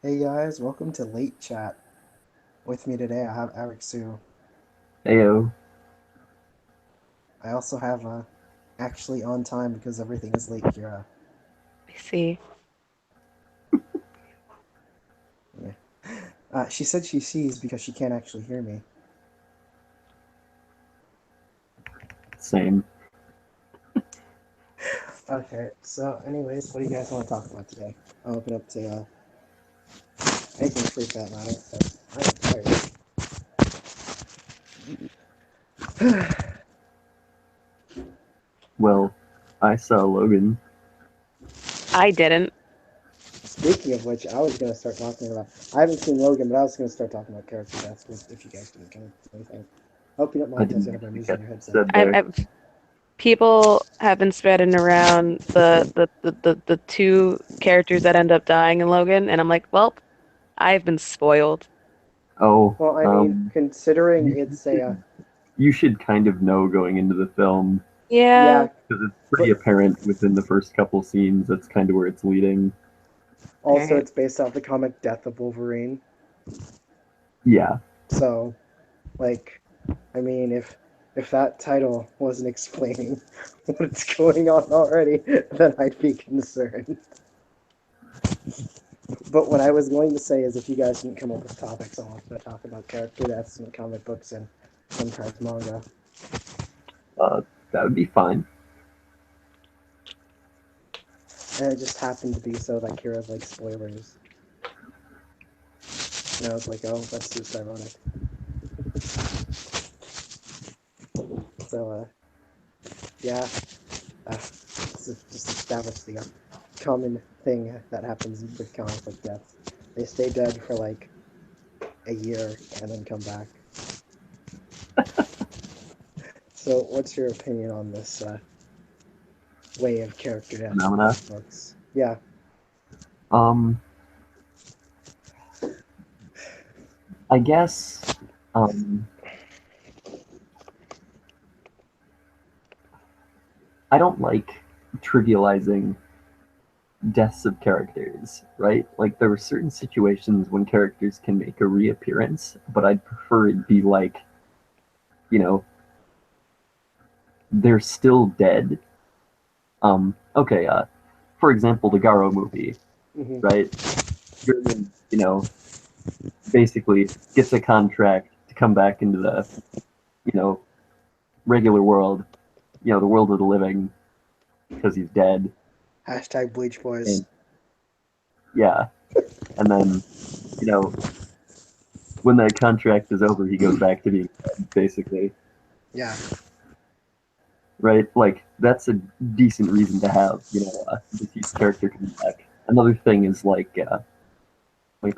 Hey guys, welcome to Late Chat. With me today, I have Eric Sue. Ayo. I also have actually on time because everything is late, Kira. I see. Yeah. She said she sees because she can't actually hear me. Same. Okay, so anyways, what do you guys want to talk about today? I'll open up to anything free for that matter. But I'm tired. Well, I saw Logan. I didn't. Speaking of which, I was gonna start talking about. I haven't seen Logan, but I was gonna start talking about character deaths if you guys didn't come up with anything. Hope you don't I mind because didn't you have my actually music get in your headset. said I, there. I, people have been spreading around the two characters that end up dying in Logan, and I'm like, well, I've been spoiled. Oh, Well, I mean, considering you it's a you should kind of know going into the film Yeah, yeah, because it's pretty but apparent within the first couple scenes. That's kind of where it's leading. all also right. it's based off the comic Death of Wolverine. Yeah, So, like, I mean, if that title wasn't explaining what's going on already, then I'd be concerned. But what I was going to say is, if you guys didn't come up with topics, I'll have to talk about character deaths in comic books and sometimes manga. uh, that would be fine. And it just happened to be so that Kira's like spoilers, and I was like, oh, that's just ironic. So, yeah, just establish the common thing that happens with comic book deaths. They stay dead for like a year and then come back. So, what's your opinion on this way of character deaths in Phenomena. comic books? Yeah, Um, I guess. Um, I don't like trivializing deaths of characters, right? Like there were certain situations when characters can make a reappearance, but I'd prefer it be like, you know, they're still dead. Okay, for example, the Garo movie, hmm right? Gurren, basically gets a contract to come back into the, you know, regular world, the world of the living, because he's dead. hashtag Bleach Boys. And yeah, and then, you know, when that contract is over, he goes back to being dead, basically. Yeah, Right? Like that's a decent reason to have, deceased character come back. Another thing is like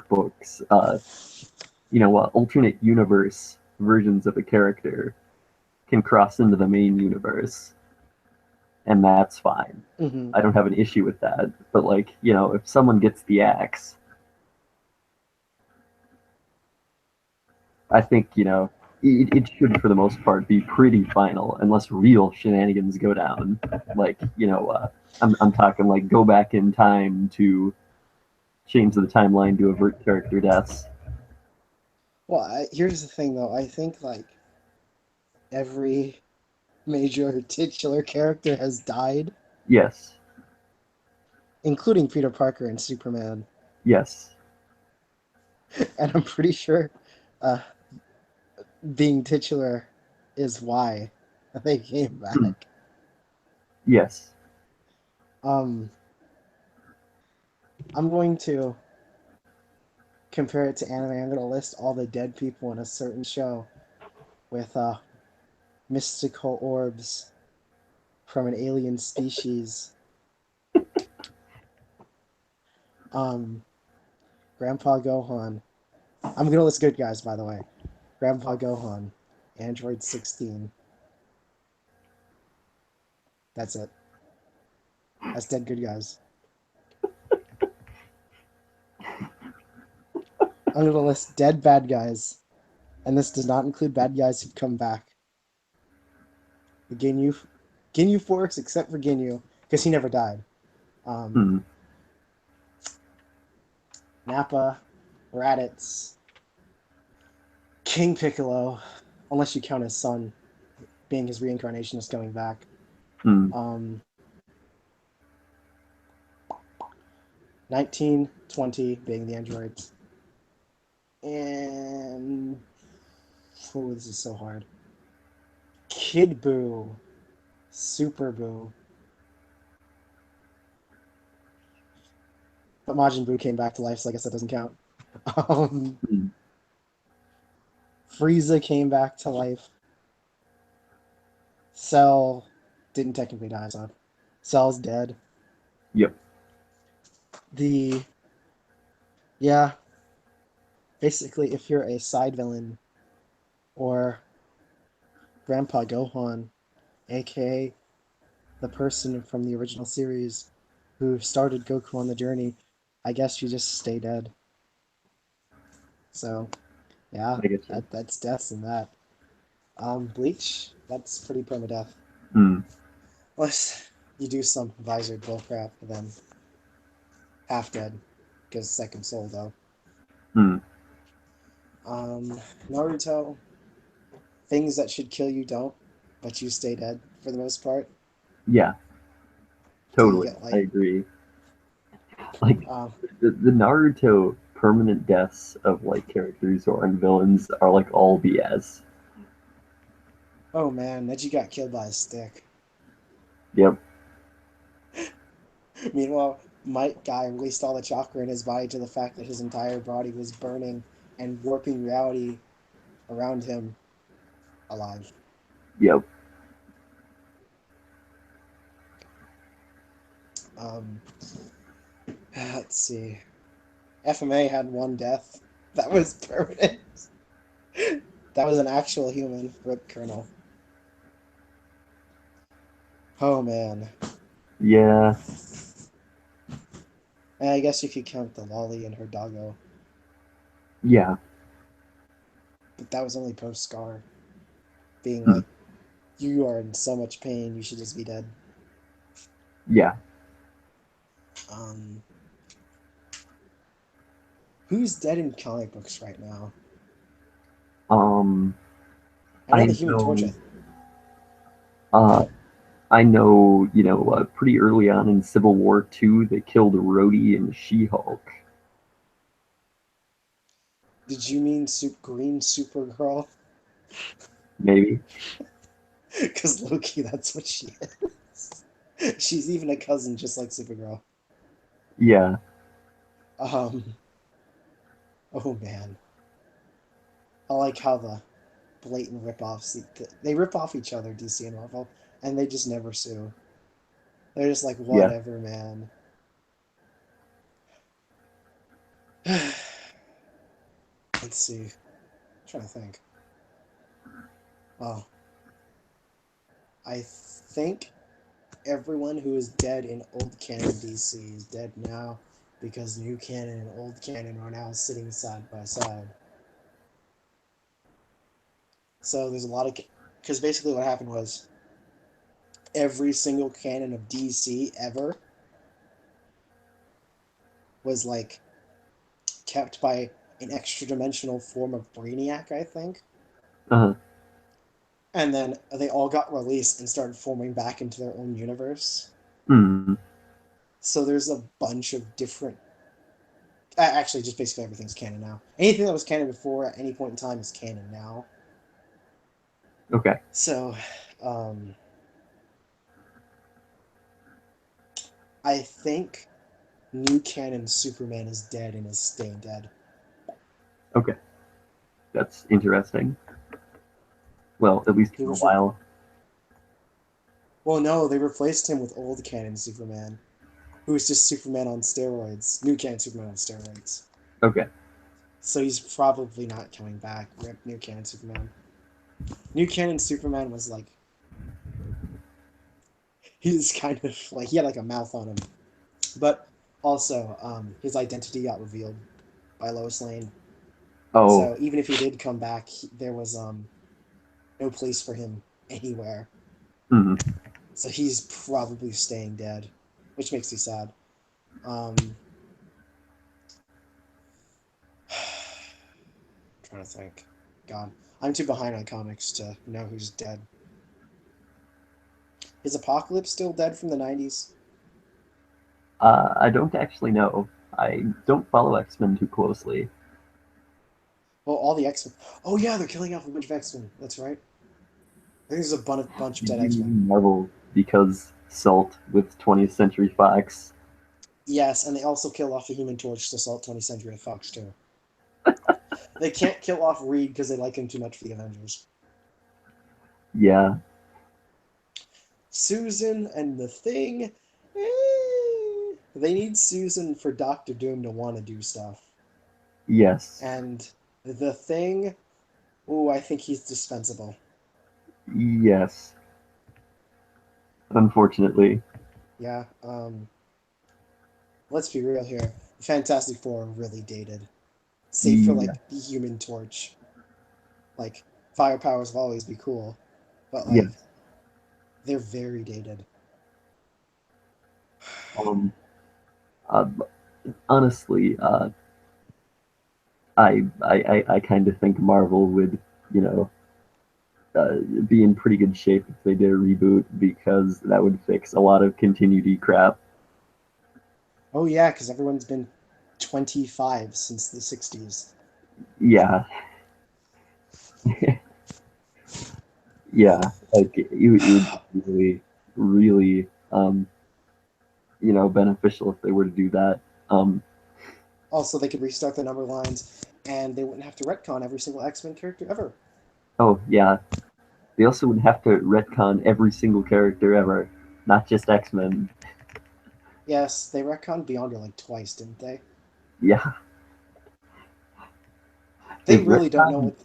books, alternate universe versions of a character can cross into the main universe, and that's fine. hmm I don't have an issue with that. But like, if someone gets the axe, I think it should, for the most part, be pretty final, unless real shenanigans go down. Like, I'm talking like go back in time to change the timeline to avert character deaths. Well, here's the thing though. I think like every major titular character has died, Yes, including Peter Parker and Superman. yes. And I'm pretty sure uh, being titular is why they came Hmm. back. Yes. Um, I'm going to compare it to anime. I'm going to list all the dead people in a certain show with mystical orbs from an alien species. Um, Grandpa Gohan. I'm going to list good guys, by the way. Grandpa Gohan, Android 16. That's it. That's dead good guys. I'm going to list dead bad guys, and this does not include bad guys who've come back. The Ginyu Force, except for Ginyu, because he never died. Um, Hmm. Nappa, Raditz, King Piccolo, unless you count his son being his reincarnation is coming back. Hmm. 19, 20 being the androids. And oh, this is so hard. Kid Buu, Super Buu. But Majin Buu came back to life, so I guess that doesn't count. Um, Hmm. Frieza came back to life. Cell didn't technically die, so Cell's dead. Yep. The yeah, basically, if you're a side villain or Grandpa Gohan, aka the person from the original series who started Goku on the journey, I guess you just stay dead. So yeah, I guess so. that's deaths in that. Bleach, that's pretty permadeath. Hmm. Unless you do some visored bullcrap, then half dead, because second soul though. Hmm. Um, Naruto, things that should kill you don't, but you stay dead for the most part. Yeah. So you Totally. get I like, agree. Like um, the Naruto permanent deaths of like characters or villains are like all BS. oh man, Neji got killed by a stick. Yep. Meanwhile, Might Guy released all the chakra in his body to the fact that his entire body was burning and warping reality around him alive. Yep. Um, let's see. FMA had one death. That was permanent. That was an actual human. Rip Colonel. Oh man. Yeah. And I guess if you count the lolly and her doggo, Yeah. but that was only post Scar being Hmm. like, "You are in so much pain. You should just be dead." Yeah. Um, who's dead in comic books right now? Um. I know the I Human Torch. know. Uh. What I know. Pretty early on in Civil War II, they killed Rhodey and She-Hulk. did you mean? Green Supergirl? Maybe. Because Loki, that's what she is. She's even a cousin, just like Supergirl. Yeah. Um. Oh man, I like how the blatant rip-offs they rip off each other, DC and Marvel, and they just never sue. They're just like, Yeah. whatever, man. Let's see. I'm trying to think. Oh, I think everyone who is dead in old canon DC is dead now because new canon and old canon are now sitting side by side. So there's a lot of because basically what happened was every single canon of DC ever was like kept by an extra dimensional form of Brainiac, I think. Uh-huh. And then they all got released and started forming back into their own universe. Hmm. So there's a bunch of different. Actually, just basically everything's canon now. Anything that was canon before at any point in time is canon now. Okay. So, um, I think new canon Superman is dead and is staying dead. Okay. That's interesting. Well, at least He for a was while. well, no, they replaced him with old canon Superman, who is just Superman on steroids. New canon Superman on steroids. Okay. So he's probably not coming back. Rip new canon Superman. New canon Superman was like he was kind of like he had like a mouth on him, but also his identity got revealed by Lois Lane. Oh. So even if he did come back, there was no place for him anywhere. Hmm. So he's probably staying dead, which makes me sad. Um, trying to think. God, I'm too behind on comics to know who's dead. Is Apocalypse still dead from the 90s? I don't actually know. I don't follow X-Men too closely. Well, all the X-Men. Oh yeah, they're killing off a bunch of X-Men. That's right. I think there's a bunch of dead You X-Men. mean Marvel because Salt with 20th Century Fox. Yes, and they also kill off the Human Torch to Salt 20th Century Fox too. They can't kill off Reed because they like him too much for the Avengers. Yeah, Susan and the Thing. They need Susan for Doctor Doom to want to do stuff. yes, And the Thing. Ooh, I think he's dispensable. yes. Unfortunately, Yeah. Let's be real here. Fantastic Four are really dated. Save for yeah, like the Human Torch. Like firepowers will always be cool, but like yes. they're very dated. Um, uh, honestly, I kind of think Marvel would, you know, be in pretty good shape if they did a reboot because that would fix a lot of continuity crap. Oh yeah, because everyone's been 25 since the 60s. Yeah, yeah. Like it would be really, really, beneficial if they were to do that. Um, Also, they could restart the number lines, and they wouldn't have to retcon every single X-Men character ever. oh yeah, they also would have to retcon every single character ever, not just X-Men. Yes, they retconned Beyonder like twice, didn't they? Yeah, They they've really don't know retconned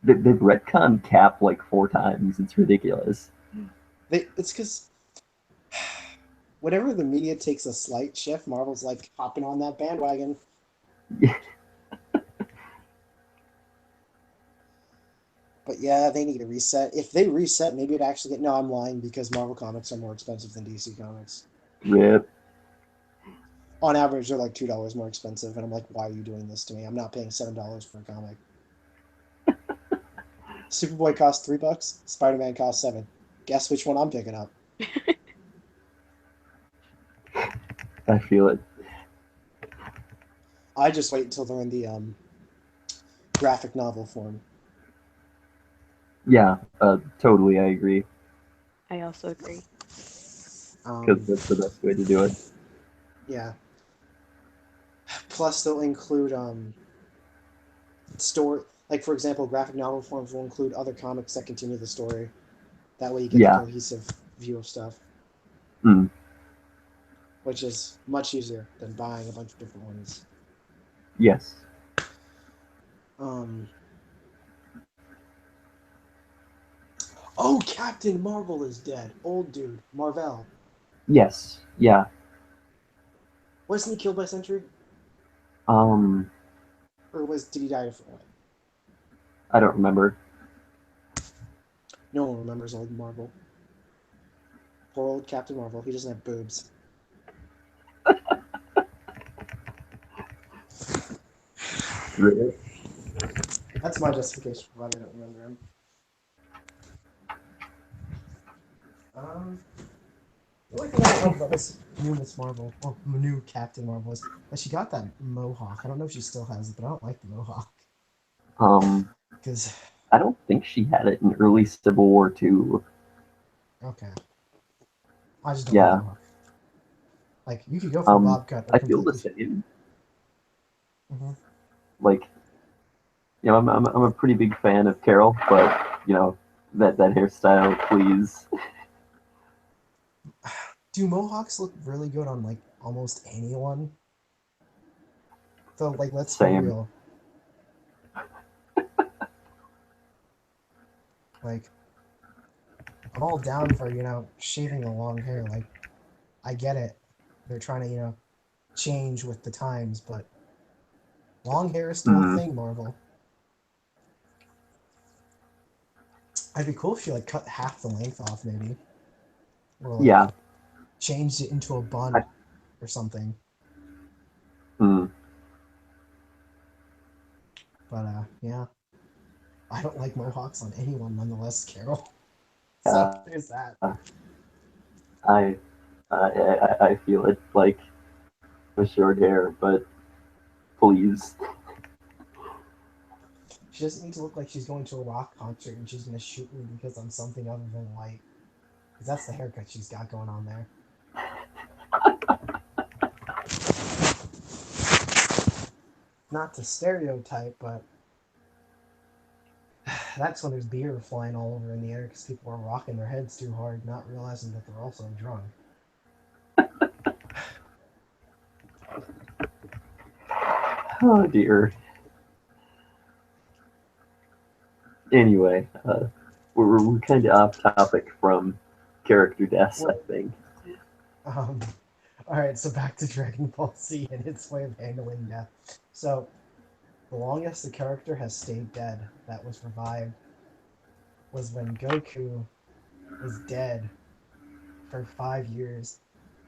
what they've retconned Cap like 4 times. It's ridiculous. they. It's because whenever the media takes a slight shift, Marvel's like hopping on that bandwagon. But yeah, they need a reset. If they reset, maybe it actually get. No, I'm lying because Marvel comics are more expensive than DC comics. Rip. On average, they're like $2 more expensive, and I'm like, why are you doing this to me? I'm not paying $7 for a comic. Superboy costs $3. Spider-Man costs 7. Guess which one I'm picking up? I feel it. I just wait until they're in the graphic novel form. Yeah, totally. I agree I also agree. because Um, that's the best way to do it. yeah. Plus, they'll include story. Like for example, graphic novel forms will include other comics that continue the story. That way, you get the Yeah. cohesive view of stuff, Mm. which is much easier than buying a bunch of different ones. Yes. Um. Oh, Captain Marvel is dead. Old dude, Marvel. Yes. Yeah. Wasn't he killed by Sentry, Um. or did he die a different way? I don't remember. No one remembers old Marvel. Poor old Captain Marvel. He doesn't have boobs. Really? That's my justification for why I don't remember him. The only thing I love about this new Miss Marvel, or new Captain Marvel, is that she got that mohawk. I don't know if she still has it, but I don't like the mohawk. Um. Because, I don't think she had it in early Civil War too. okay, I just don't like the Yeah. mohawk. Like, you could go for a bob cut or I feel the completely. same. Mhm. Like, I'm a pretty big fan of Carol, but that hairstyle, please. Do mohawks look really good on, like, almost anyone? So, like, let's be Same. real. Like, I'm all down for, shaving the long hair. Like, I get it. They're trying to, change with the times, but long hair is still a Mm. thing, Marvel. I'd be cool if you, like, cut half the length off, maybe. Or, like, Yeah. changed it into a I, bun or something. mm. But yeah, I don't like mohawks on anyone, nonetheless, Carol. So Uh, there's that. I, I feel it like with short hair, but please. She doesn't need to look like she's going to a rock concert and she's gonna shoot me because I'm something other than white. Because that's the haircut she's got going on there. Not to stereotype, but that's when there's beer flying all over in the air because people are rocking their heads too hard, not realizing that they're also drunk. Oh dear. Anyway, we're kind of off topic from character deaths, I Well, think. um, all right, so back to Dragon Ball Z and its way of handling death. So, the longest the character has stayed dead that was revived was when Goku was dead for 5 years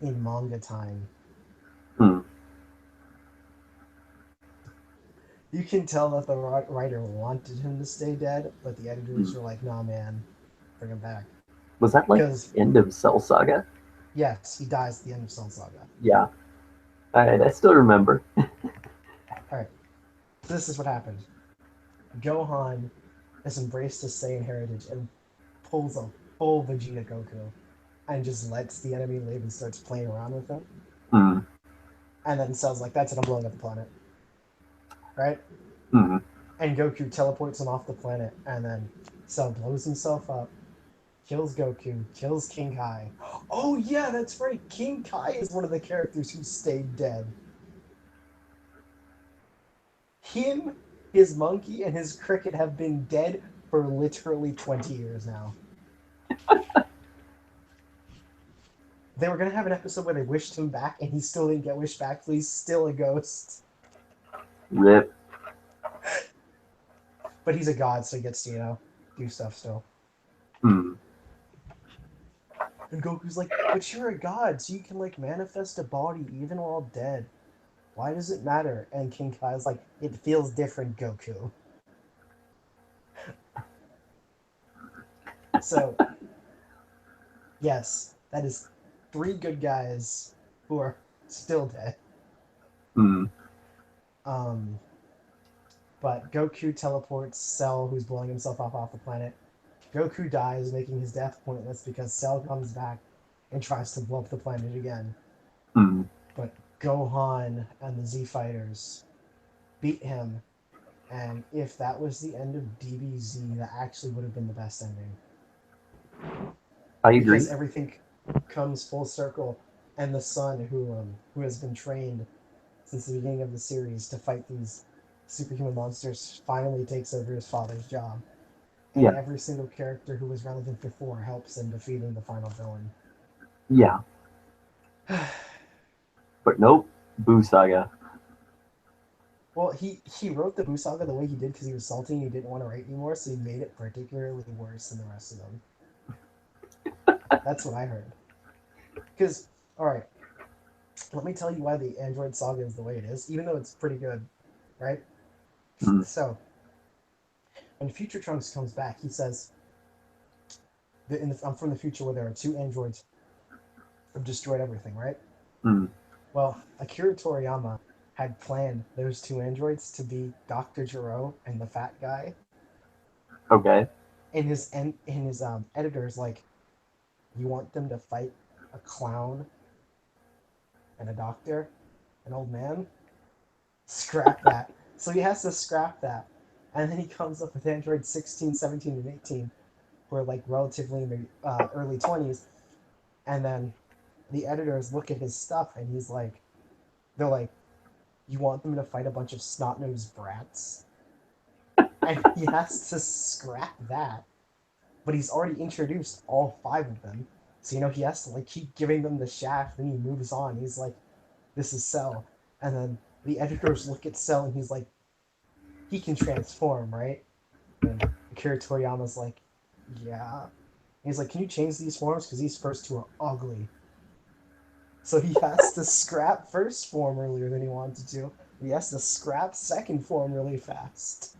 in manga time. Hmm. You can tell that the writer wanted him to stay dead, but the Hmm. editors were like, "Nah, man, bring him back." Was that like Because end of Cell Saga? yes, he dies at the end of Cell Saga. Yeah, I still remember. All right, this is what happened. Gohan has embraced his Saiyan heritage and pulls a full Vegeta Goku and just lets the enemy live and starts playing around with him. Hmm. And then Cell's like, "That's it, I'm blowing up the planet." Right? Hmm. And Goku teleports him off the planet, and then Cell blows himself up, kills Goku, kills King Kai. Oh yeah, that's right. King Kai is one of the characters who stayed dead. Him, his monkey, and his cricket have been dead for literally 20 years now. They were gonna have an episode where they wished him back, and he still didn't get wished back, so he's still a ghost. Rip. But he's a god, so he gets to, do stuff still. Hmm. And Goku's like, "But you're a god, so you can, like, manifest a body even while dead. Why does it matter?" And King Kai's like, "It feels different, Goku." So, yes, that is three good guys who are still dead. Hmm. Um, but Goku teleports Cell, who's blowing himself up off the planet. Goku dies, making his death pointless because Cell comes back and tries to blow up the planet again. Hmm. But Gohan and the Z Fighters beat him, and if that was the end of DBZ, that actually would have been the best ending. I agree. Because everything comes full circle, and the son who has been trained since the beginning of the series to fight these superhuman monsters finally takes over his father's job, and Yeah. every single character who was relevant before helps in defeating the final villain. Yeah. But nope. Boo Saga. Well, he wrote the Buu Saga the way he did because he was salty and he didn't want to write anymore, so he made it particularly worse than the rest of them. That's what I heard. Because, all right, let me tell you why the Android Saga is the way it is, even though it's pretty good, right? Hmm. So, when Future Trunks comes back, he says, "I'm from the future where there are two androids who've destroyed everything, right?" Hmm. Well, Akira Toriyama had planned those two androids to be Dr. Gero and the fat guy, Okay. and his editors like, "You want them to fight a clown and a doctor, an old man? Scrap that." So he has to scrap that. And then he comes up with Android 16, 17, and 18, who are like relatively in their early 20s. And then the editors look at his stuff and they're like, "You want them to fight a bunch of snot-nosed brats?" And he has to scrap that. But he's already introduced all five of them. So, he has to like keep giving them the shaft, then he moves on. He's like, "This is Cell." And then the editors look at Cell and he's like, "He can transform, right?" And Akira Toriyama's like, "Yeah." And he's like, "Can you change these forms? Because these first two are ugly." So he has to scrap first form earlier than he wanted to. He has to scrap second form really fast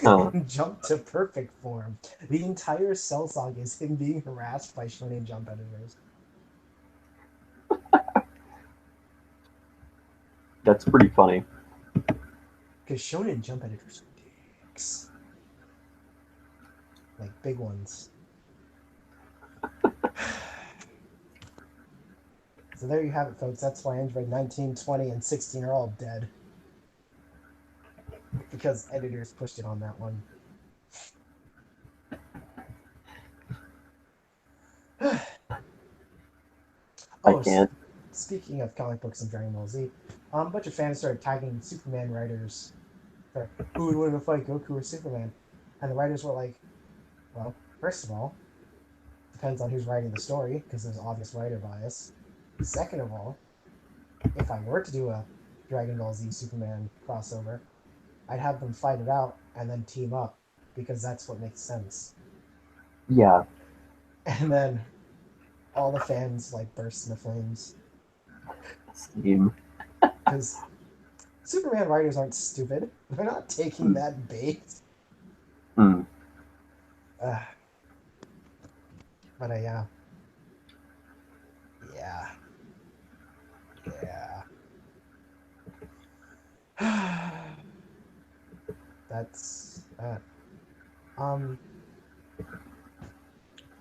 Huh. and jump to perfect form. The entire Cell Saga is him being harassed by Shonen Jump editors. That's pretty funny. Because Shonen Jump editors are dicks. Like, big ones. So there you have it, folks. That's why Android 19, 20, and 16 are all dead. Because editors pushed it on that one. I Oh, can't. speaking of comic books and Dragon Ball Z, a bunch of fans started tagging Superman writers for who would win in a fight, Goku or Superman. And the writers were like, well, first of all, depends on who's writing the story, because there's obvious writer bias. Second of all, if I were to do a Dragon Ball Z Superman crossover, I'd have them fight it out and then team up, because that's what makes sense. Yeah. And then all the fans like burst into flames. Same. Because Superman writers aren't stupid. They're not taking Hmm. that bait. Hmm. Uh, but yeah. Yeah. Yeah. That's that. Um,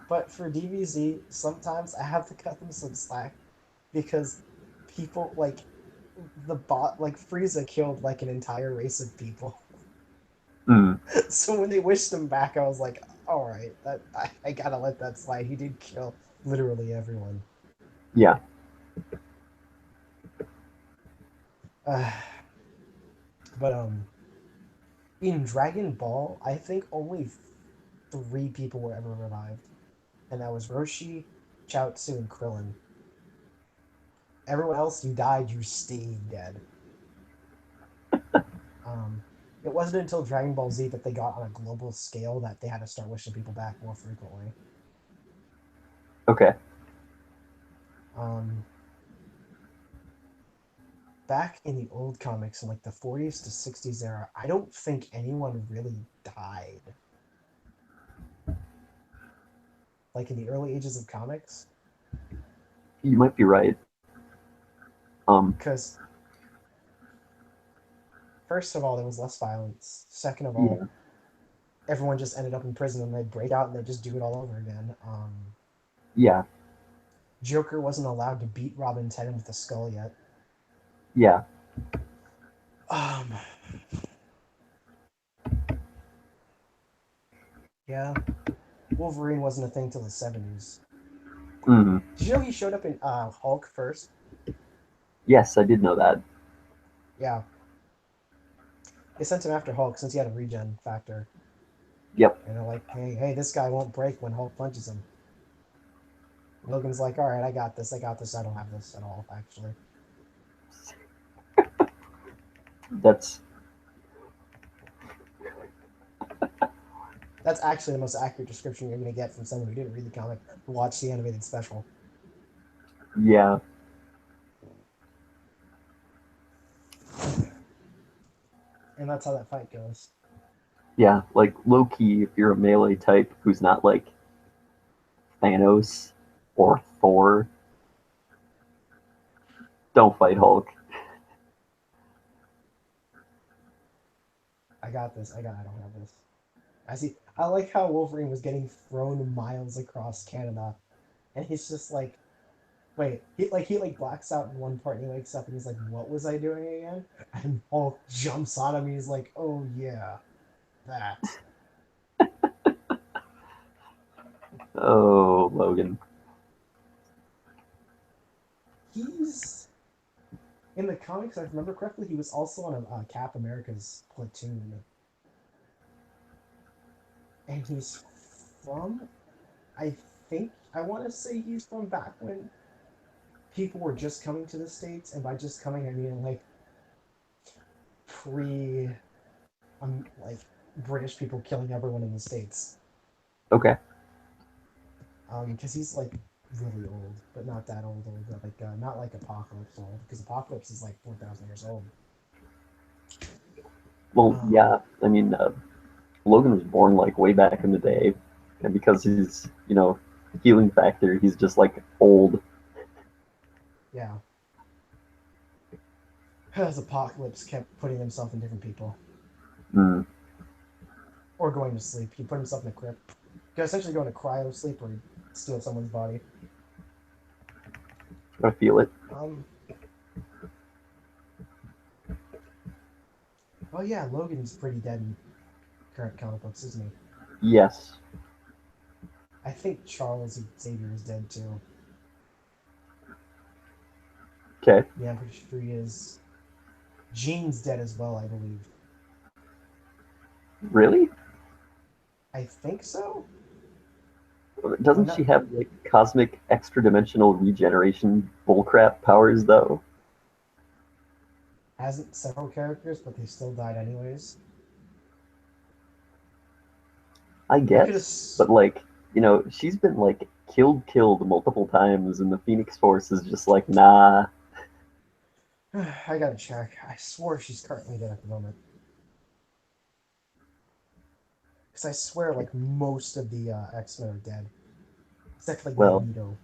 but for DBZ, sometimes I have to cut them some slack because people like the bot like Frieza killed like an entire race of people. Hmm. So when they wished him back, I was like, all right, I gotta let that slide. He did kill literally everyone. Yeah. Uh, but in Dragon Ball, I think only three people were ever revived, and that was Roshi, Chaozu, and Krillin. Everyone else, you died, you stayed dead. Um, it wasn't until Dragon Ball Z that they got on a global scale that they had to start wishing people back more frequently. Okay. Um, back in the old comics in like the 40s to 60s era, I don't think anyone really died. Like in the early ages of comics, You might be right. because first of all, there was less violence. Second of all, Yeah. everyone just ended up in prison and they'd break out and they'd just do it all over again. Yeah. Joker wasn't allowed to beat Robin's head in with a skull yet. Yeah. Um, yeah, Wolverine wasn't a thing till the 70s. Hmm. Did you know he showed up in Hulk first? Yes, I did know that. Yeah, they sent him after Hulk since he had a regen factor. Yep. And they're like, hey, this guy won't break when Hulk punches him. Logan's like, all right, I got this. I don't have this at all, actually. That's That's actually the most accurate description you're going to get from someone who didn't read the comic or watch the animated special. yeah. And that's how that fight goes. Yeah. Like low key, if you're a melee type who's not like Thanos or Thor, don't fight Hulk. I got this. I don't have this. I see. I like how Wolverine was getting thrown miles across Canada, and he's just like, wait, he blacks out in one part, and he wakes up, and he's like, what was I doing again? And Hulk jumps on him, and he's like, oh yeah, that. Oh, Logan. He's in the comics. If I remember correctly, he was also on a Cap America's platoon, and he's from. I think I want to say he's from back when people were just coming to the states, and by just coming I mean like pre like British people killing everyone in the states. Okay. Because he's like really old, but not that old, but like not like Apocalypse old, because Apocalypse is like 4,000 years old. Well, Oh, yeah. I mean, Logan was born like way back in the day, and because he's healing factor, he's just like old. yeah. As Apocalypse kept putting himself in different people. Mm, Or going to sleep. He'd put himself in a crypt. He'd essentially go into cryo sleep or he'd steal someone's body. I feel it. Um, oh yeah, Logan's pretty dead in current comic books, isn't he? Yes. I think Charles Xavier is dead too. Okay. Yeah, I'm pretty sure he is. Jean's dead as well, I believe. Really? I think so? Oh, Doesn't she no. have like cosmic extra dimensional regeneration bullcrap powers though? Hasn't several characters, but they still died anyways. I I could have. guess, but like she's been like killed multiple times, and the Phoenix Force is just like nah. I gotta check. I swore she's currently dead at the moment. Because I swear, like, most of the X-Men are dead. Except, like, Well, Magneto.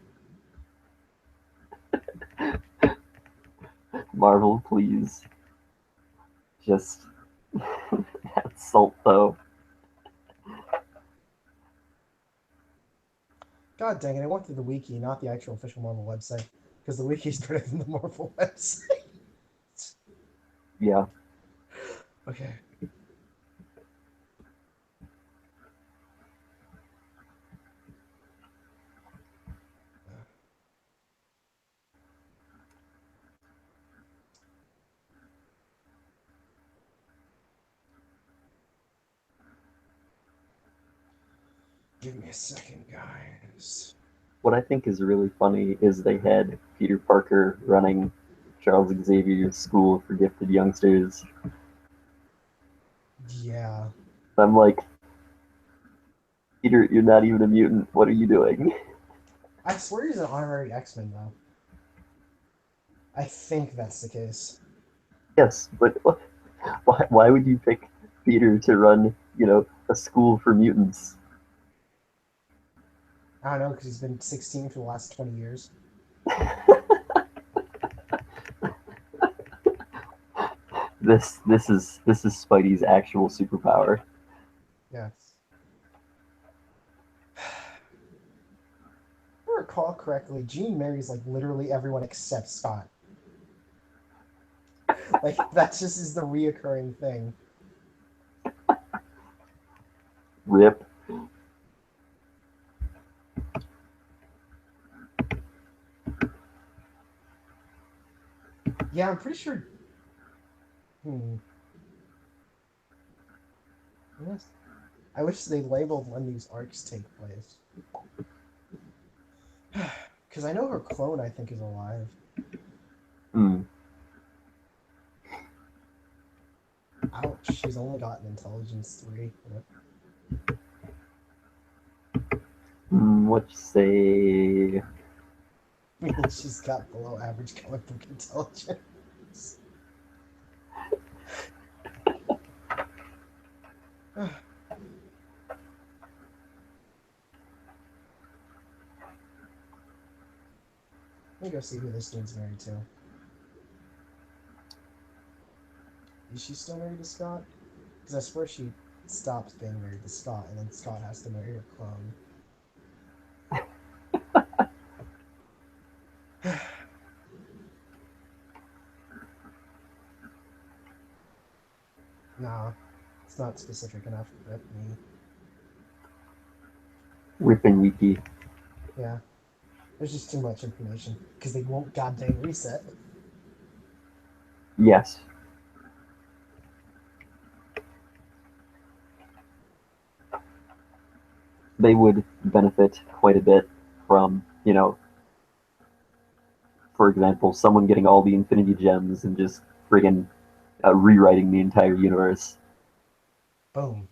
Marvel, please, just that salt though. God dang it, I went through the wiki, not the actual official Marvel website. Because the wiki's better than the Marvel website. Yeah. Okay. Give me a second, guys. What I think is really funny is they had Peter Parker running Charles Xavier's School for Gifted Youngsters. Yeah. I'm like, Peter, you're not even a mutant. What are you doing? I swear he's an honorary X-Men, though. I think that's the case. Yes, but why would you pick Peter to run, a school for mutants? I don't know, because he's been 16 for the last 20 years. This is Spidey's actual superpower. Yes. If I recall correctly, Jean marries, like, literally everyone except Scott. Like, that just is the reoccurring thing. Rip. Yeah, I'm pretty sure. Yes. I wish they labeled when these arcs take place. Because I know her clone, I think, is alive. Mm. Ouch, she's only gotten intelligence 3. What you say? She's got below average comic book intelligence. Let me go see who this dude's married to. Is she still married to Scott? Because I swear she stops being married to Scott, and then Scott has to marry her clone. Nah, it's not specific enough. Rip me. Rip and Wiki. Yeah, there's just too much information because they won't goddamn reset. Yes. They would benefit quite a bit from, for example, someone getting all the Infinity Gems and just friggin' rewriting the entire universe. Boom.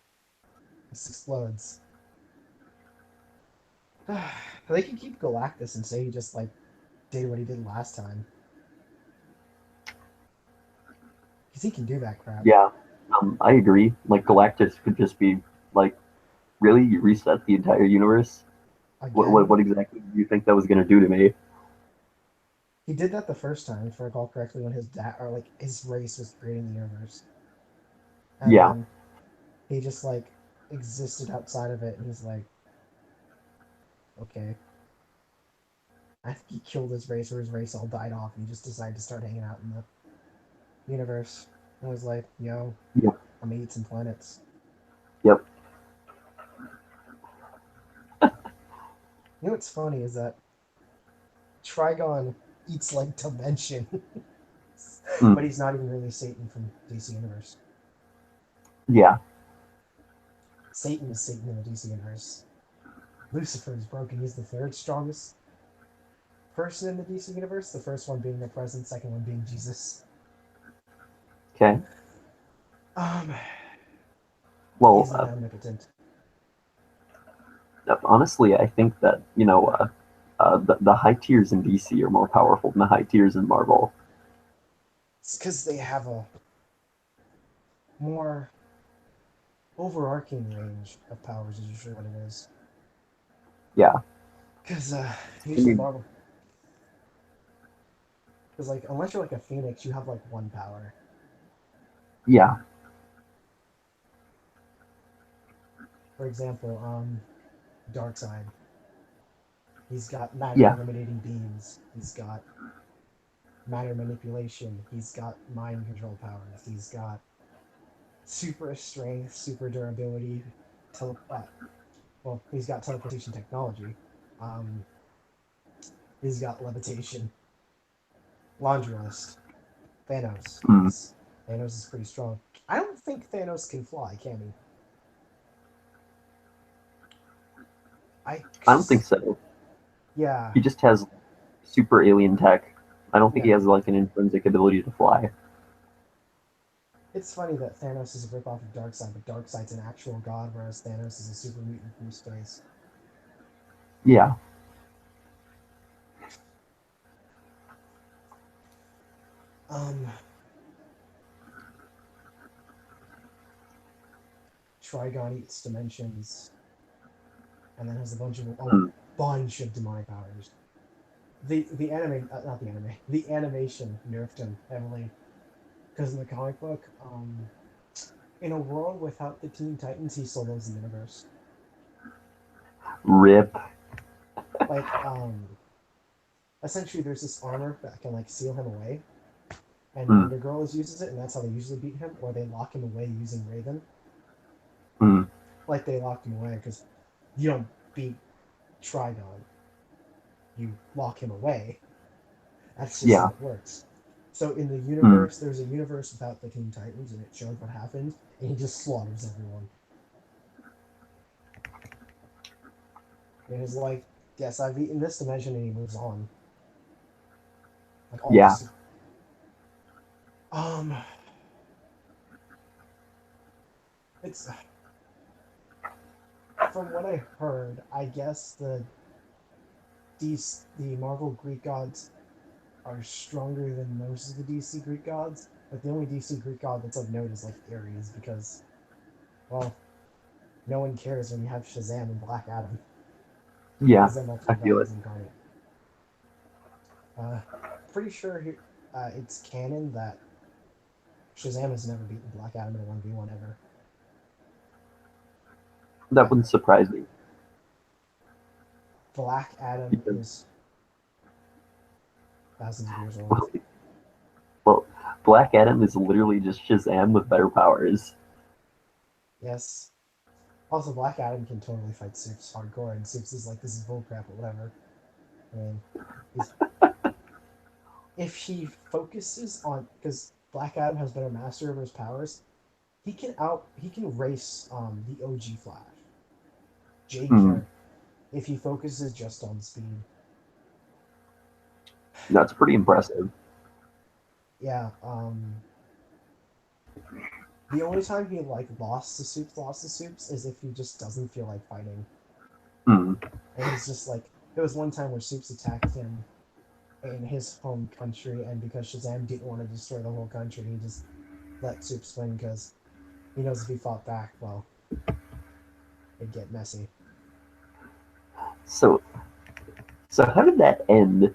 This explodes. They can keep Galactus and say he just like did what he did last time. Because he can do that crap. Yeah, I agree. Like Galactus could just be like, really, you reset the entire universe? Again, What exactly do you think that was gonna do to me? he did that the first time, if I recall correctly, when his dad or like his race was creating the universe, and Yeah, then he just like existed outside of it, and he's like, okay, I think he killed his race, or his race all died off, and he just decided to start hanging out in the universe, and was like, yo, yep, I'm gonna eat some planets. yep. You know what's funny is that Trigon eats like Dimension, but Mm, he's not even really Satan from DC Universe. yeah, Satan is Satan in the DC Universe. Lucifer is broken. He's the third strongest person in the DC Universe. The first one being the President, second one being Jesus. okay. Um, Well, he's not omnipotent. honestly, I think that the high tiers in DC are more powerful than the high tiers in Marvel. It's because they have a more overarching range of powers, is usually what it is. Yeah, Because I usually mean, Marvel, because like unless you're like a Phoenix, you have like one power. yeah, For example, Darkseid. He's got matter yeah. eliminating beams. He's got matter manipulation. He's got mind control powers. He's got super strength, super durability. Tele- uh, well, he's got teleportation technology. Um, he's got levitation. Laundry list. Thanos. Mm. Yes, Thanos is pretty strong. I don't think Thanos can fly, can he? I I don't think so. yeah, He just has super alien tech. I don't think he yeah. has like an intrinsic ability to fly. It's funny that Thanos is a ripoff of Darkseid, but Darkseid's an actual god, whereas Thanos is a super mutant from space. Yeah, Um, Trigon eats dimensions, and then has a mm. bunch of demonic powers. The anime, not the anime, the animation nerfed him heavily because in the comic book, in a world without the Teen Titans, he still knows the universe. Rip. Like, essentially, there's this armor that can like seal him away, and Mm. Wonder Girl uses it, and that's how they usually beat him, or they lock him away using Raven. Mm. Like they locked him away because you don't beat Trigon, you lock him away. That's just how Yeah. it works. So in the Mm. universe, there's a universe without the Teen Titans, and it shows what happens, and he just slaughters everyone. And he's like, "Yes, I've eaten this dimension," and he moves on. Like all Yeah. this. Um, it's from what I heard. I guess the Marvel Greek gods are stronger than most of the DC Greek gods. Like the only DC Greek god that's of note is like Ares, because well, no one cares when you have Shazam and Black Adam Yeah. as their I multiple feel it. gods incarnate. Uh, pretty sure it's canon that Shazam has never beaten Black Adam in a 1v1 ever. That Uh, wouldn't surprise me Black Adam because is thousands of years old. well, well, Black Adam is literally just Shazam with better powers. Yes. Also, Black Adam can totally fight Supes hardcore, and Supes is like, this is bullcrap, but whatever. I mean, he's, if he focuses on, because Black Adam has better master over his powers, he can race the OG Flash, Jay Mm. Garrick, if he focuses just on speed. That's pretty impressive. Yeah, the only time he like lost to Supes is if he just doesn't feel like fighting. Mm. And he's just like, there was one time where Supes attacked him in his home country, and because Shazam didn't want to destroy the whole country, he just let Supes win because He knows if he fought back, well, it'd get messy. So, so how did that end?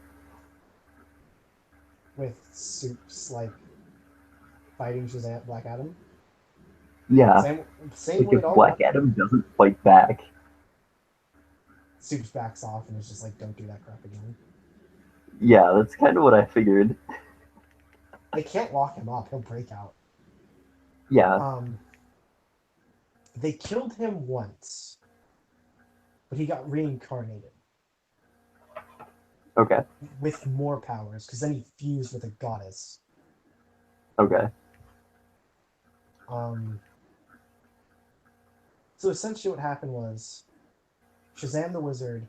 With Soup's like fighting Shazam, Black Adam. Yeah, Same like way if it all Black happened. Adam doesn't fight back, Soup's backs off and is just like, don't do that crap again. yeah, that's kind of what I figured. They can't lock him up; he'll break out. Yeah, Um, they killed him once, but he got reincarnated okay, with more powers because then he fused with a goddess. okay, Um, so essentially, what happened was Shazam the Wizard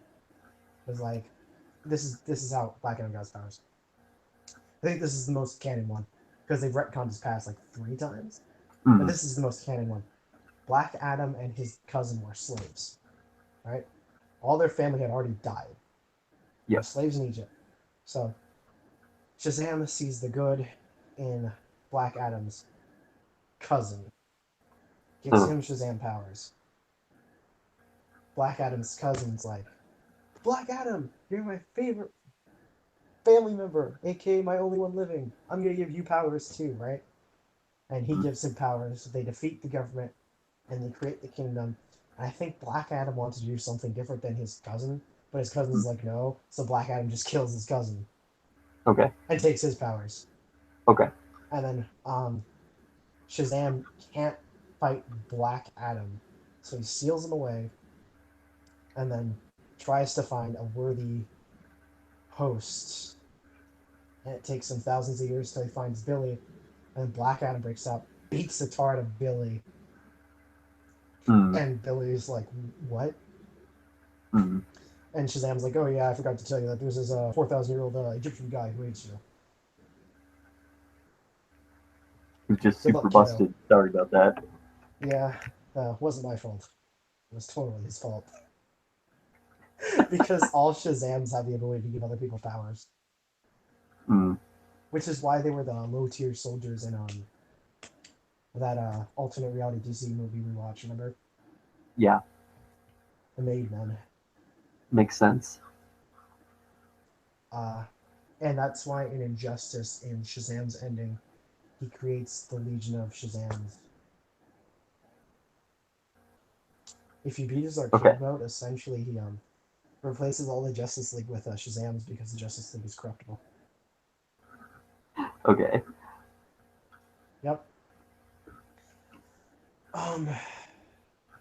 was like, "This is how Black Adam got his powers." I think this is the most canon one because they've retconned his past like 3 times, but mm, this is the most canon one. Black Adam and his cousin were slaves, right? All their family had already died. They were yep, slaves in Egypt. So Shazam sees the good in Black Adam's cousin, gives uh, him Shazam powers. Black Adam's cousin's like, Black Adam, you're my favorite family member, aka my only one living. I'm gonna give you powers too, right? And he mm, gives him powers. They defeat the government and they create the kingdom. And I think Black Adam wanted to do something different than his cousin, but his cousin's mm, like, no. So Black Adam just kills his cousin okay, and takes his powers. okay, And then Shazam can't fight Black Adam, so he seals him away and then tries to find a worthy host. And it takes him thousands of years till he finds Billy, and Black Adam breaks out, beats the tar out of Billy, mm, and Billy's like, "What?" mm. And Shazam's like, "Oh yeah, I forgot to tell you that there's this 4,000-year-old Egyptian guy who hates you. It was just Good super luck, kiddo." busted. Sorry about that. Yeah, wasn't my fault. It was totally his fault because all Shazams have the ability to give other people powers, Mm, which is why they were the low tier soldiers in that alternate reality DC movie we watched. Remember, yeah, the Made Men. makes sense. Uh, and that's why in Injustice, in Shazam's ending, he creates the Legion of Shazams. If you beat his Okay, arcade mode, essentially he replaces all the Justice League with Shazams because the Justice League is corruptible. okay. Yep. Um,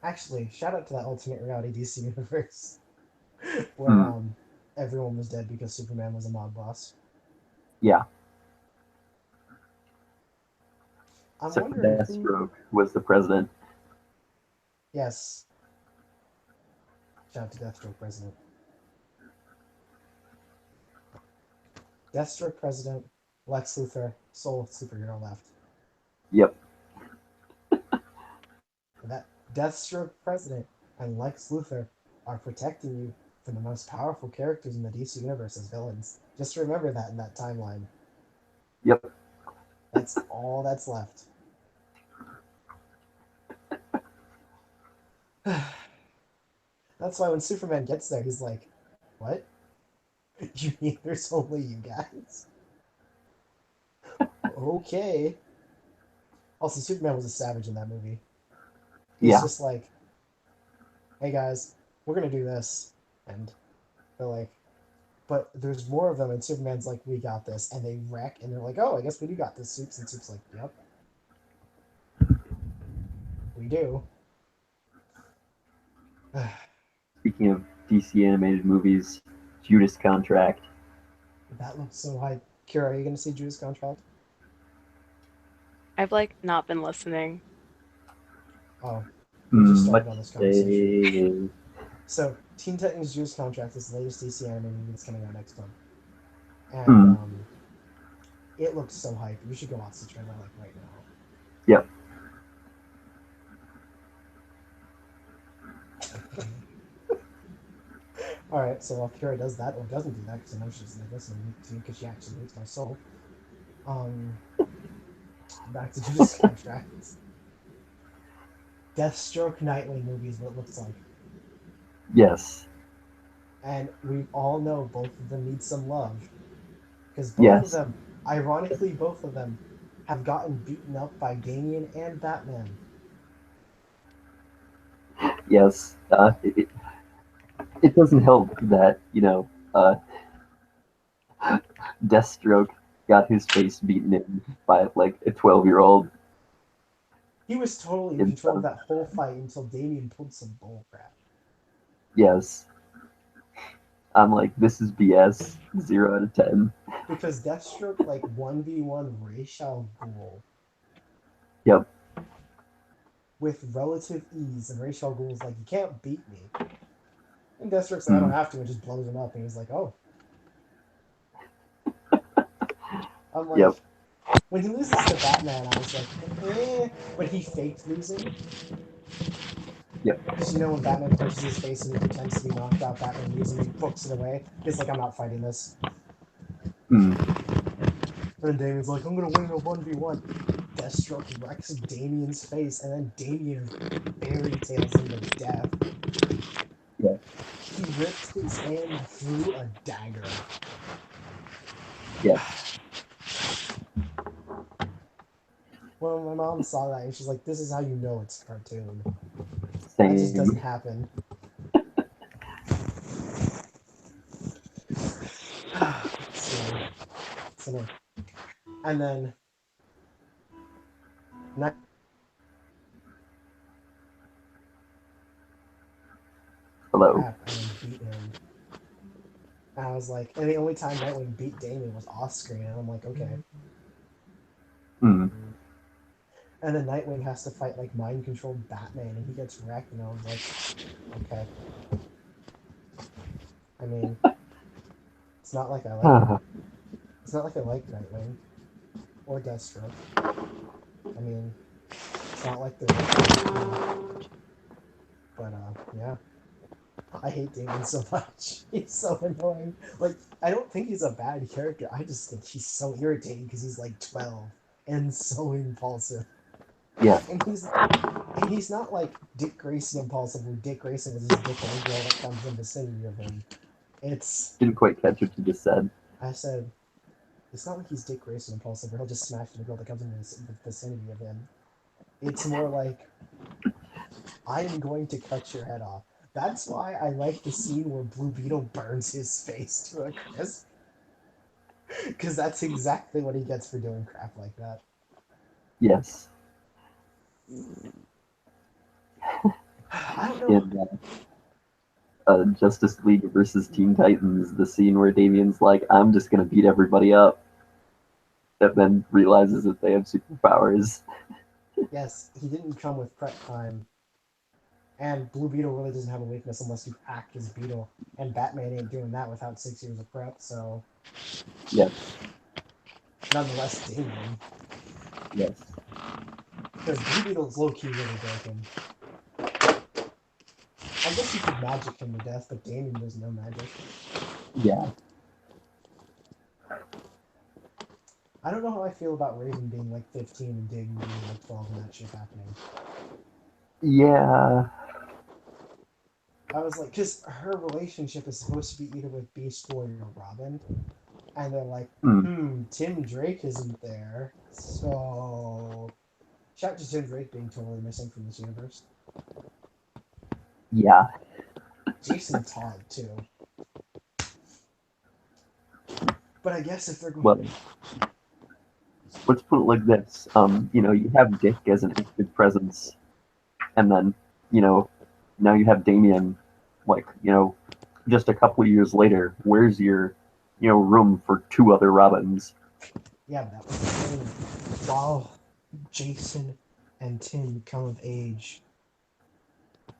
Actually, shout out to that alternate reality DC universe where Mm, everyone was dead because Superman was a mob boss. yeah. I'm So wondering who. Deathstroke was the president. Yes, shout out to Deathstroke President. Deathstroke President, Lex Luthor, sole superhero left. Yep. That Deathstroke President and Lex Luthor are protecting you from the most powerful characters in the DC universe as villains. Just remember that in that timeline. Yep. That's all that's left. That's why when Superman gets there, he's like, "What? You mean there's only you guys?" Okay. Also, Superman was a savage in that movie. He's Yeah. just like, "Hey guys, we're gonna do this," and they're like, "But there's more of them," and Superman's like, "We got this," and they wreck, and they're like, "Oh, I guess we do got this." Soups and Soups like, "Yep, we do." Speaking of DC animated movies, Judas Contract. That looks so hype. Kira, are you gonna see Judas Contract? I've like not been listening. Oh, we just started Much on this conversation. say. So, Teen Titans Judas Contract is the latest DC anime movie that's coming out next month, and Hmm. it looks so hype. You should go watch the trailer like right now. Yep. All right, so while Kira does that or doesn't do that, because I know she's like listening to me because she actually hates my soul. Um, Back to Judas Contract. Deathstroke Nightwing movie is what it looks like. Yes. And we all know both of them need some love. Because both of Yes. them, ironically, both of them have gotten beaten up by Damian and Batman. Yes. It doesn't help that, Deathstroke got his face beaten in by like a 12-year-old He was totally in in control front of of. that whole fight until Damian pulled some bullcrap. Yes. I'm like, this is BS. 0 out of 10. Because Deathstroke, like, 1v1 Ra's al Ghul Yep. with relative ease, and Ra's al Ghul's like, you can't beat me. And Deathstroke's like, I don't Mm. have to, and just blows him up, and he's like, oh. I'm like, Yep. when he loses to Batman, I was like, eh. When he faked losing, Yep. because you know when Batman punches his face and he pretends to be knocked out, Batman loses and he books it away. He's like, I'm not fighting this. Mm. And then Damian's like, I'm gonna win a 1v1. Deathstroke wrecks Damian's face, and then Damian fairy tails him to death. Yeah. He ripped his hand through a dagger. Yeah. Well, my mom saw that and she's like, this is how you know it's a cartoon. That just doesn't Same. happen. So, and then Hello. crap and then beat him. And I was like, and the only time Nightwing beat Damien was off screen, and I'm like, okay. Mm. And then Nightwing has to fight like mind controlled Batman, and he gets wrecked, and I was like, okay. I mean, it's not like I like Ah. it's not like I like Nightwing or Deathstroke. I mean, it's not like they're but yeah. I hate Damien so much. He's so annoying. Like, I don't think he's a bad character. I just think he's so irritating because he's like 12 and so impulsive. Yeah. And he's not like Dick Grayson impulsive, where Dick Grayson is just dick any girl that comes in the vicinity of him. It's Didn't quite catch what you just said. I said it's not like he's Dick Grayson impulsive, where he'll just smash the girl that comes in the vicinity of him. It's more like I am going to cut your head off. That's why I like the scene where Blue Beetle burns his face to a crisp. Because that's exactly what he gets for doing crap like that. Yes. I don't know. In Justice League versus Teen Titans, the scene where Damien's like, I'm just gonna beat everybody up, and then realizes that they have superpowers. Yes, he didn't come with prep time. And Blue Beetle really doesn't have a weakness unless you hack his Beetle. And Batman ain't doing that without 6 years of prep, so. Yes. Nonetheless, Damien. Yes. Because Blue Beetle's low key really broken. I guess you could magic him to death, but Damien does no magic. Yeah. I don't know how I feel about Raven being like 15 and Dig being like 12 and that shit happening. Yeah. I was like, because her relationship is supposed to be either with Beast Boy or Robin. And they're like, Mm. Tim Drake isn't there. So. Shout out to Tim Drake being totally missing from this universe. Yeah. Jason Todd, too. But I guess if they're going Well, let's put it like this. You have Dick as an active presence, and then, now you have Damien, like, just a couple of years later. Where's your, room for two other Robins? Yeah, but that was the thing. While Jason and Tim come of age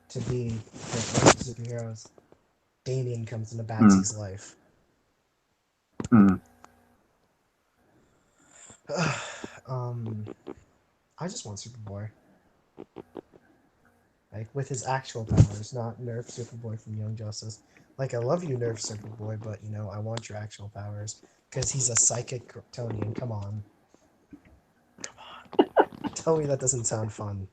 to be like superheroes, Damien comes into Mm. Batsy's life. Mm. I just want Superboy. Like, with his actual powers, not Nerf Superboy from Young Justice. Like, I love you, Nerf Superboy, but, I want your actual powers. Because he's a psychic Kryptonian. Come on. Come on. Tell me that doesn't sound fun.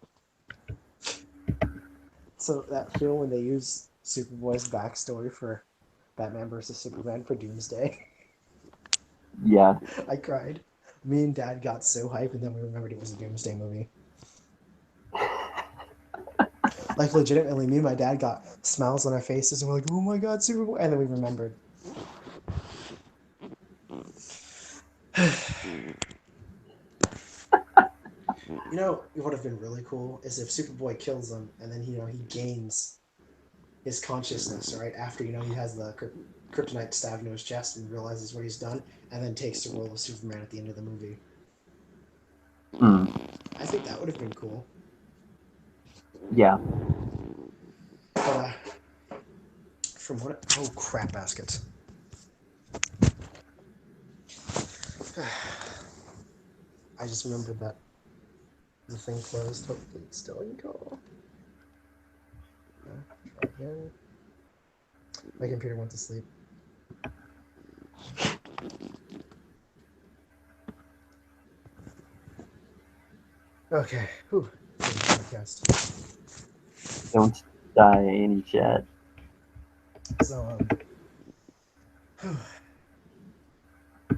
So that film when they use Superboy's backstory for Batman versus Superman for Doomsday, Yeah. I cried. Me and Dad got so hyped, and then we remembered it was a Doomsday movie. Like legitimately, me and my dad got smiles on our faces, and we're like, "Oh my God, Superboy!" And then we remembered. You know, it would have been really cool is if Superboy kills him, and then he gains his consciousness right after he has the kryptonite stabbed into his chest and realizes what he's done, and then takes the role of Superman at the end of the movie. Mm. I think that would have been cool. Yeah. But from what? Oh crap! Baskets. I just remembered that the thing closed. Hopefully, it's still in call. No, try again. My computer went to sleep. Okay. Whew. Podcast. Don't die, Anichat. So I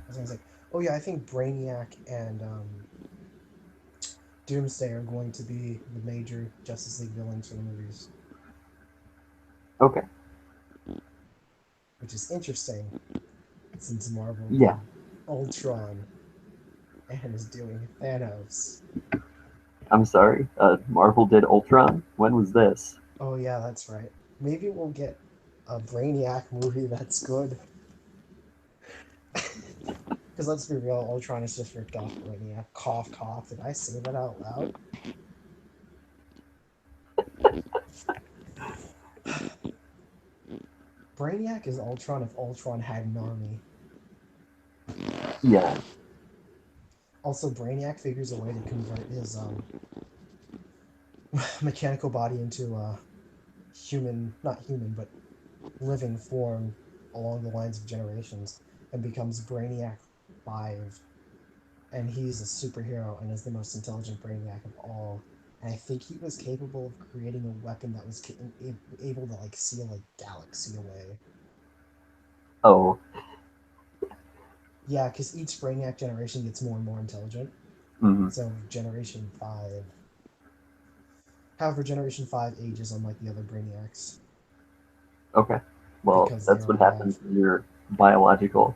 was gonna say, oh yeah, I think Brainiac and Doomsday are going to be the major Justice League villains for the movies, Okay. which is interesting since Marvel Yeah. did Ultron and is doing Thanos. I'm sorry. Marvel did Ultron. When was this? Oh yeah, that's right. Maybe we'll get a Brainiac movie that's good. Because let's be real, Ultron is just ripped off Brainiac. Cough, cough. Did I say that out loud? Brainiac is Ultron if Ultron had an army. Yeah. Also, Brainiac figures a way to convert his mechanical body into a not human, but living form along the lines of generations and becomes Brainiac 5. And he's a superhero and is the most intelligent Brainiac of all. And I think he was capable of creating a weapon that was able to like seal a galaxy away. Oh. Yeah, because each Brainiac generation gets more and more intelligent. Hmm. So Generation 5. However, Generation 5 ages unlike the other Brainiacs Okay. Well, because they that's what already have. happens when you're biological.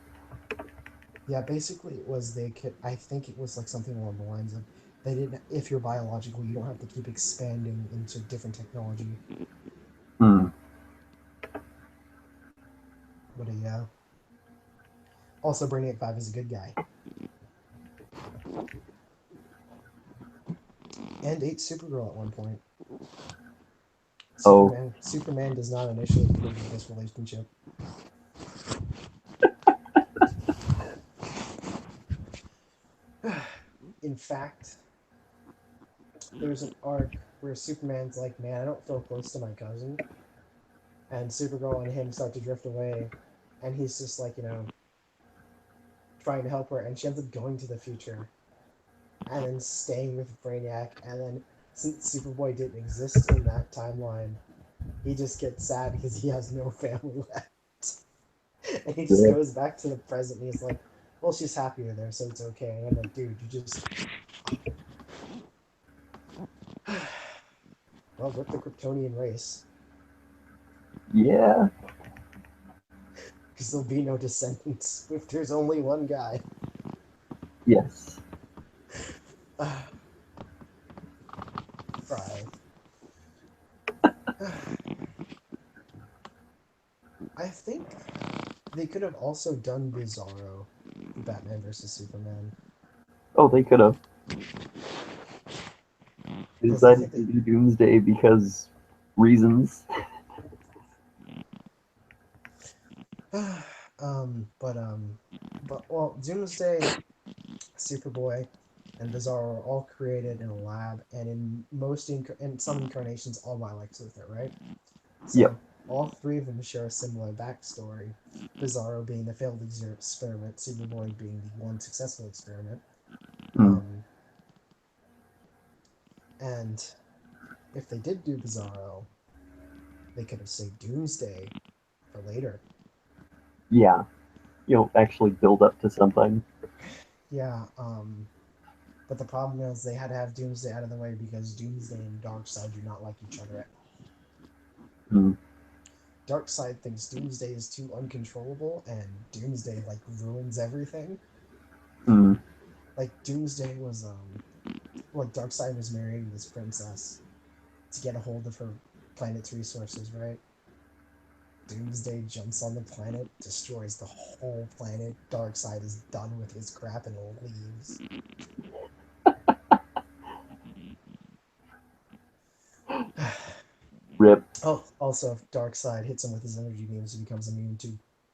Yeah, basically it was they could. I think it was like something along the lines of they didn't. If you're biological, you don't have to keep expanding into different technology. Hmm. But yeah. Also, Brainiac 5 is a good guy and ate Supergirl at one point. Oh. Superman does not initially approve of this relationship. In fact, there's an arc where Superman's like, "Man, I don't feel close to my cousin," and Supergirl and him start to drift away, and he's just like, trying to help her, and she ends up going to the future and then staying with Brainiac, and then since Superboy didn't exist in that timeline, he just gets sad because he has no family left. And he just Yeah. goes back to the present and he's like, well, she's happier there, so it's okay. And I'm like, dude, you just. Well, rip the Kryptonian race. Yeah. Because there'll be no descendants if there's only one guy. Yes. Fry. I think they could have also done Bizarro for Batman versus Superman. Oh, they could have. They Because I think decided to do Doomsday because reasons. that. Well, Doomsday, Superboy, and Bizarro are all created in a lab, and in some incarnations, all by Lex Luthor, right? Yep. So all three of them share a similar backstory. Bizarro being the failed experiment, Superboy being the one successful experiment. Mm. And if they did do Bizarro, They could have saved Doomsday for later. Yeah, actually build up to something. Yeah, but the problem is they had to have Doomsday out of the way because Doomsday and Darkseid do not like each other at all. Mm. Darkseid thinks Doomsday is too uncontrollable, and Doomsday like ruins everything. Mm. Like Doomsday was like Darkseid was marrying this princess to get a hold of her planet's resources, right? Doomsday jumps on the planet, destroys the whole planet. Darkseid is done with his crap and leaves. Rip. Oh, also, if Darkseid hits him with his energy beams, he becomes immune to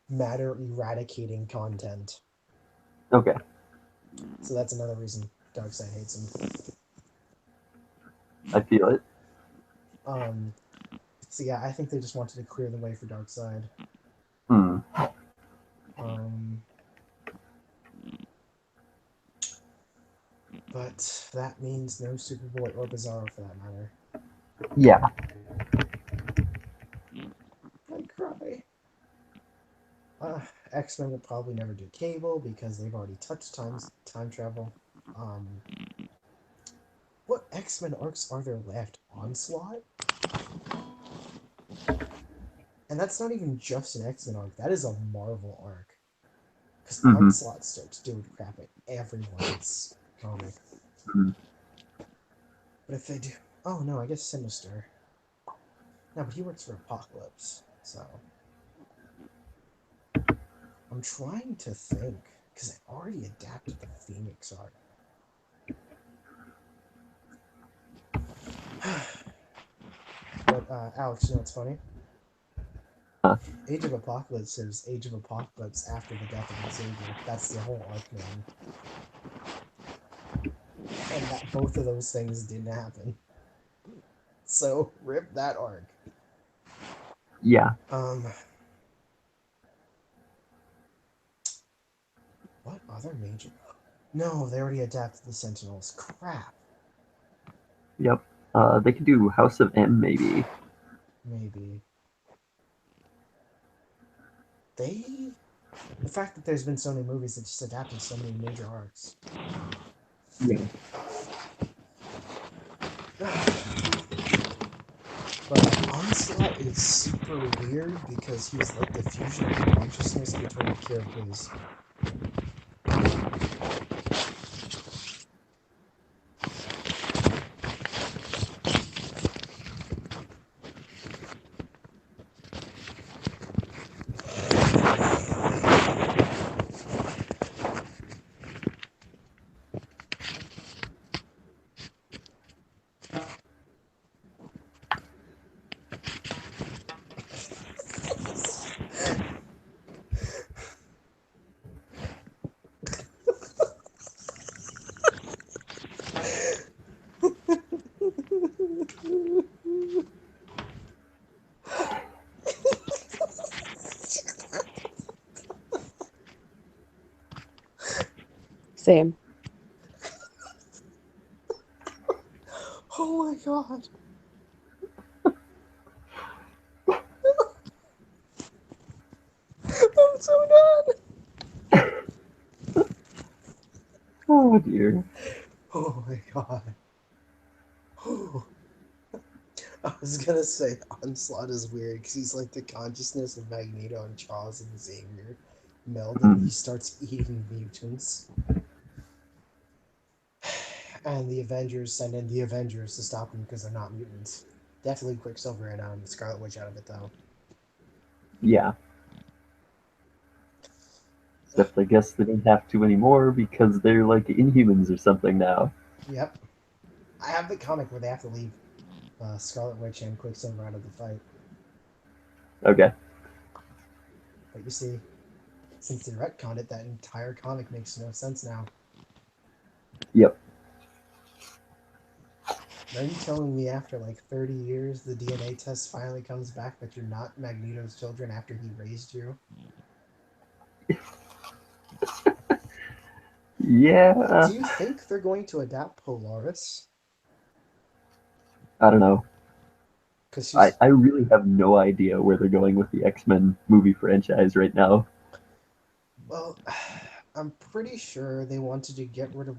matter eradicating content. Okay. So that's another reason Darkseid hates him. I feel it. Um, so yeah, I think they just wanted to clear the way for Darkseid. Hmm. Um, but that means no Superboy or Bizarro for that matter. Yeah. I cry. X-Men will probably never do Cable because they've already touched time travel. Um, what X-Men arcs are there left? Onslaught? And that's not even just an X-Men arc. That is a Marvel arc. Because Mm-hmm. Onslaught starts doing crap at everyone's comic. Mm-hmm. But if they do... Oh, no, I guess Sinister. No, but he works for Apocalypse. So... I'm trying to think. Because I already adapted the Phoenix arc. But, Alex, you know what's funny? Huh. Age of Apocalypse is Age of Apocalypse after the death of Xavier. That's the whole arc name. And that both of those things didn't happen. So rip that arc. Yeah. What other major? No, they already adapted the Sentinels. Crap. Yep. They could do House of M maybe. Maybe they. The fact that there's been so many movies that just adapted so many major arcs. Yeah. But Onslaught is super weird because he's like the fusion of consciousness between the characters. Same. Oh my god. I'm so done. Oh dear. Oh my god. Oh. I was gonna say Onslaught is weird because he's like the consciousness of Magneto and Charles and Xavier meld, and he Mm. starts eating mutants. And the Avengers send in the Avengers to stop them because they're not mutants. Definitely Quicksilver and Scarlet Witch out of it though. Yeah. Except I guess they don't have to anymore because they're like Inhumans or something now. Yep. I have the comic where they have to leave Scarlet Witch and Quicksilver out of the fight. Okay. But you see, since they retconned it, that entire comic makes no sense now. Yep. Are you telling me after like 30 years the DNA test finally comes back that you're not Magneto's children after he raised you? Yeah. Do you think they're going to adapt Polaris? I don't know. because she's I really have no idea where they're going with the X-Men movie franchise right now. well. I'm pretty sure they wanted to get rid of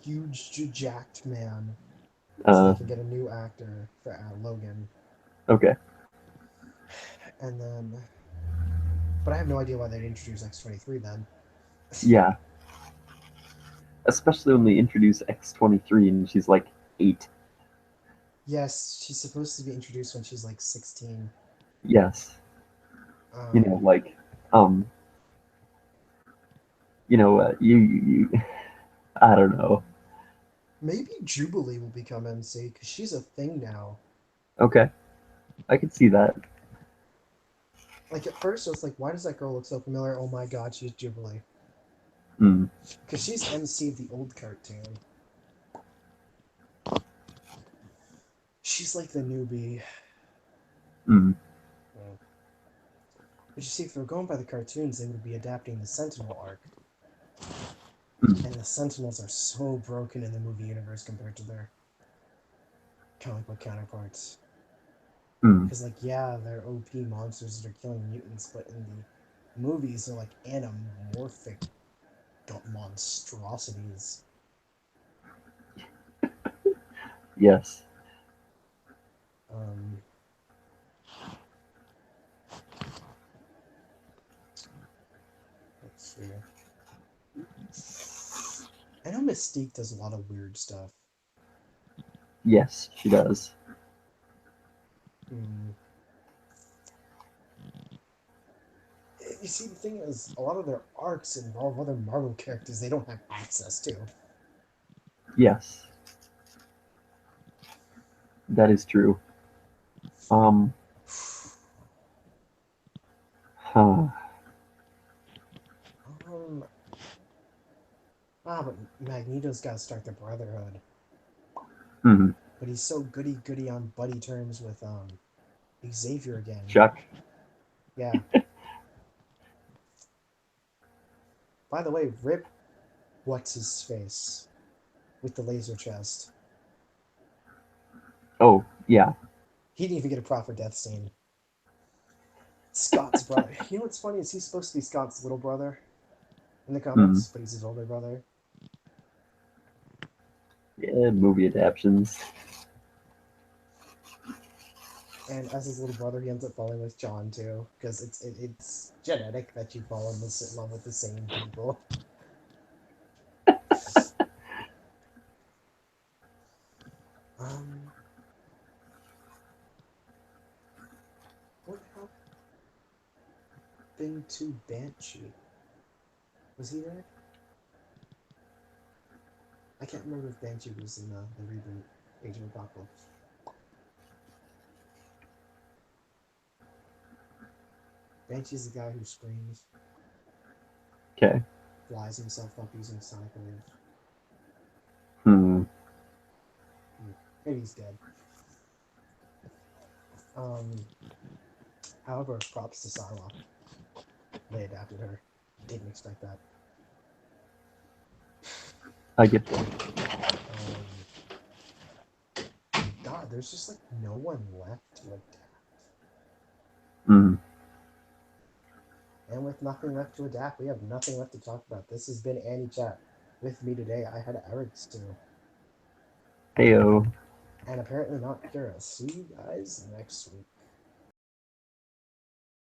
huge jacked man so they Uh, can get a new actor for Logan, okay. and then. But I have no idea why they'd introduce X-23 then. Yeah. Especially when they introduce X-23 and she's like 8. Yes, she's supposed to be introduced when she's like 16. Yes. You know, Um, like, um, I don't know. maybe Jubilee will become MC because she's a thing now. Okay. I could see that. Like at first, I was like, "Why does that girl look so familiar?" Oh my God, she's Jubilee Mm, because she's MC'd the old cartoon. She's like the newbie. mm, Mm. But you see, if they're going by the cartoons, they would be adapting the Sentinel arc, mm, and the Sentinels are so broken in the movie universe compared to their comic book counterparts. mm. Because, like, yeah, they're OP monsters that are killing mutants, but in the movies, they're like anamorphic monstrosities. Yes. Um, let's see. I know Mystique does a lot of weird stuff. Yes, she does. Hmm. You see, the thing is, a lot of their arcs involve other Marvel characters they don't have access to. Yes. That is true. Um, huh. Um, but Magneto's got to start the Brotherhood. Mm, But he's so goody goody on buddy terms with Xavier again. Chuck. Yeah. By the way, Rip, what's his face with the laser chest? Oh, yeah. He didn't even get a proper death scene. Scott's brother. You know what's funny is he's supposed to be Scott's little brother in the Mm. comics, but he's his older brother. Yeah, movie adaptions. And as his little brother, he ends up falling with John too, because it's genetic that you fall in love with the same people. Um, what happened to Banshee? Was he there? I can't remember if Banshee was in the reboot Age of Apocalypse. Banshee's the guy who screams, Okay. flies himself up using sonic waves. Hmm. Maybe he's dead. Um, However, props to Psylocke. They adapted her. Didn't expect that. I get that. God, there's just like no one left to adapt. Mm. And with nothing left to adapt, we have nothing left to talk about. This has been Anichat. With me today, I had Eric's too. Heyo. And apparently not Kira. See you guys next week.